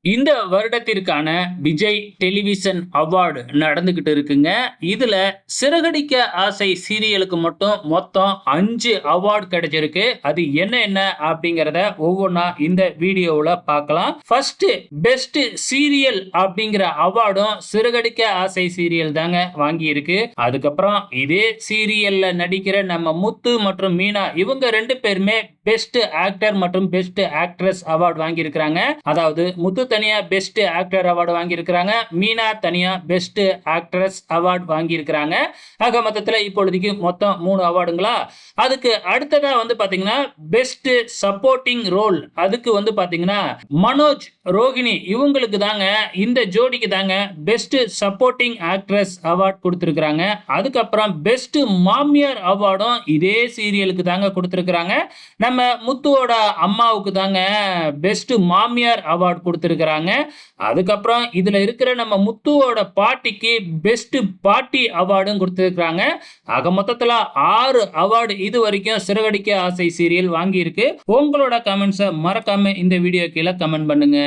இந்த வருடத்திற்கான Vijay television award நடந்துகிட்டு இருக்குங்க. இதுல சிறகடிக்க ஆசை சீரியலுக்கு மட்டும் மொத்தம் 5 அவார்ட் கிடைச்சிருக்கு. அது என்ன என்ன அப்படிங்கிறத ஒவ்வொன்னா இந்த வீடியோவுல பார்க்கலாம். ஃபர்ஸ்ட் பெஸ்ட் சீரியல் அப்படிங்கிற அவார்டும் சிறகடிக்க ஆசை சீரியல் தாங்க வாங்கி இருக்கு. அதுக்கப்புறம் இதே சீரியல்ல நடிக்கிற நம்ம முத்து மற்றும் மீனா இவங்க 2 பேருமே பெஸ்ட் ஆக்டர் மற்றும் பெஸ்ட் ஆக்ட்ரஸ் அவார்டு வாங்கி இருக்காங்க. அதாவது முத்து தனியா பெஸ்ட் ஆக்டர் அவார்டு வாங்கி இருக்காங்க, மீனா தனியா பெஸ்ட் ஆக்ட்ரஸ் அவார்டு வாங்கி இருக்காங்க. ஆக மொத்தத்தில் இப்பொழுதைக்கு மொத்தம் 3 அவார்டுங்களா. அதுக்கு அடுத்ததா வந்து பாத்தீங்கன்னா பெஸ்ட் சப்போர்ட்டிங் ரோல், அதுக்கு வந்து பாத்தீங்கன்னா மனோஜ் ரோகிணி இவங்களுக்கு தாங்க, இந்த ஜோடிக்கு தாங்க பெஸ்ட் சப்போர்ட்டிங் ஆக்ட்ரஸ் அவார்டு கொடுத்திருக்காங்க. அதுக்கப்புறம் பெஸ்ட் மாமியார் அவார்டும் இதே சீரியலுக்கு தாங்க கொடுத்திருக்காங்க. நம்ம முத்துவோட அம்மாவுக்கு தாங்க பெஸ்ட் மாமியார் அவார்டு கொடுத்திருக்காங்க. அதுக்கப்புறம் இதுல இருக்கிற நம்ம முத்துவோட பாட்டிக்கு பெஸ்ட் பாட்டி அவார்டும் கொடுத்திருக்காங்க. ஆக மொத்தத்துல 6 அவார்டு இது வரைக்கும் சிறகடிக்க ஆசை சீரியல் வாங்கி இருக்கு. உங்களோட கமெண்ட்ஸை மறக்காம இந்த வீடியோ கீழே கமெண்ட் பண்ணுங்க.